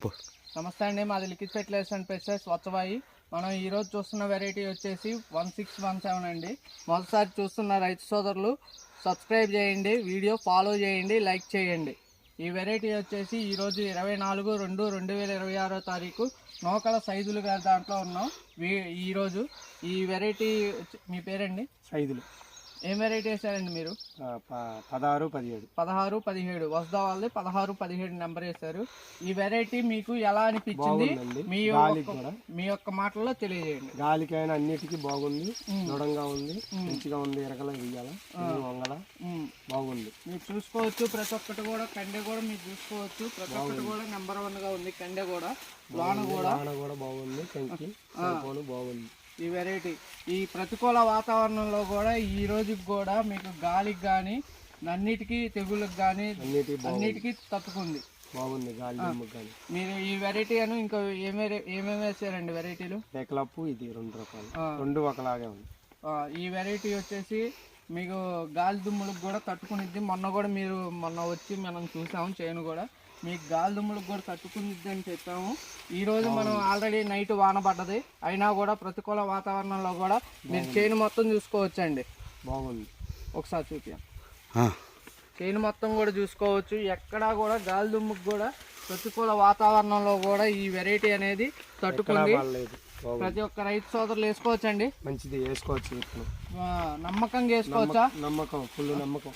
నమస్తే అండి, మాది liquid fertilizers and pesticides Vatsavayi. మనం ఈరోజు చూస్తున్న వెరైటీ వచ్చేసి 1617 అండి. మొదటిసారి చూస్తున్న రైతు సోదరులు సబ్స్క్రైబ్ చేయండి, వీడియో ఫాలో చేయండి, లైక్ చేయండి. ఈ వెరైటీ వచ్చేసి ఈరోజు 24/2/2026 నూకల సైజులు గారి దాంట్లో ఉన్నాం. ఈరోజు ఈ వెరైటీ మీ పేరండి? సైజులు ఏం వెరైటీ వేసారండి మీరు? 16-17 వస్దా వాళ్ళది 16-17 నెంబర్ వేశారు. ఈ వెరైటీ మీకు ఎలా అనిపించింది మీ యొక్క మాటల్లో తెలియజేయండి. గాలికైనా అన్నిటికీ బాగుంది, దృఢంగా ఉంది, మంచిగా ఉంది. ఎరగల వెయ్యాల వంగల బాగుంది. మీరు చూసుకోవచ్చు, ప్రతి ఒక్కటి కూడా కండె కూడా మీరు చూసుకోవచ్చు. ప్రతి ఒక్కటి కూడా నెంబర్ 1 గా ఉంది. కండె కూడా లోన కూడా బాగుంది. కంకి బాగుంది. ఈ వెరైటీ ఈ ప్రతికూల వాతావరణంలో కూడా ఈ రోజుకి కూడా మీకు గాలికి కానీ అన్నిటికీ తెగుళ్ళకి కానీ అన్నిటికీ తట్టుకుంది. బాగుంది గాలి. మీరు ఈ వెరైటీ అను ఇంకా ఏమేమి వేసారండి వెరైటీలు? ఏకలప్పు ఇది 2 రకాలు, 2 ఒకలాగే ఉంది. ఈ వెరైటీ వచ్చేసి మీకు గాలి దుమ్ములకు కూడా తట్టుకునిద్ది. మొన్న వచ్చి మనం చూసాము చేను కూడా మీకు గాలి దుమ్ములకు కూడా తట్టుకునిద్ది అని చెప్పాము. ఈరోజు మనం ఆల్రెడీ నైట్ వాన పడ్డది, అయినా కూడా ప్రతికూల వాతావరణంలో కూడా మీరు చేను మొత్తం చూసుకోవచ్చండి. బాగుంది. ఒకసారి చూపించాం చేను మొత్తం కూడా చూసుకోవచ్చు. ఎక్కడా కూడా గాలి దుమ్ముకు కూడా ప్రతికూల వాతావరణంలో కూడా ఈ వెరైటీ అనేది తట్టుకుంది. ప్రతి ఒక్క రైతు సోదరులు వేసుకోవచ్చండి. మంచిది, వేసుకోవచ్చు. నమ్మకంగా వేసుకోవచ్చా? నమ్మకం, ఫుల్ నమ్మకం.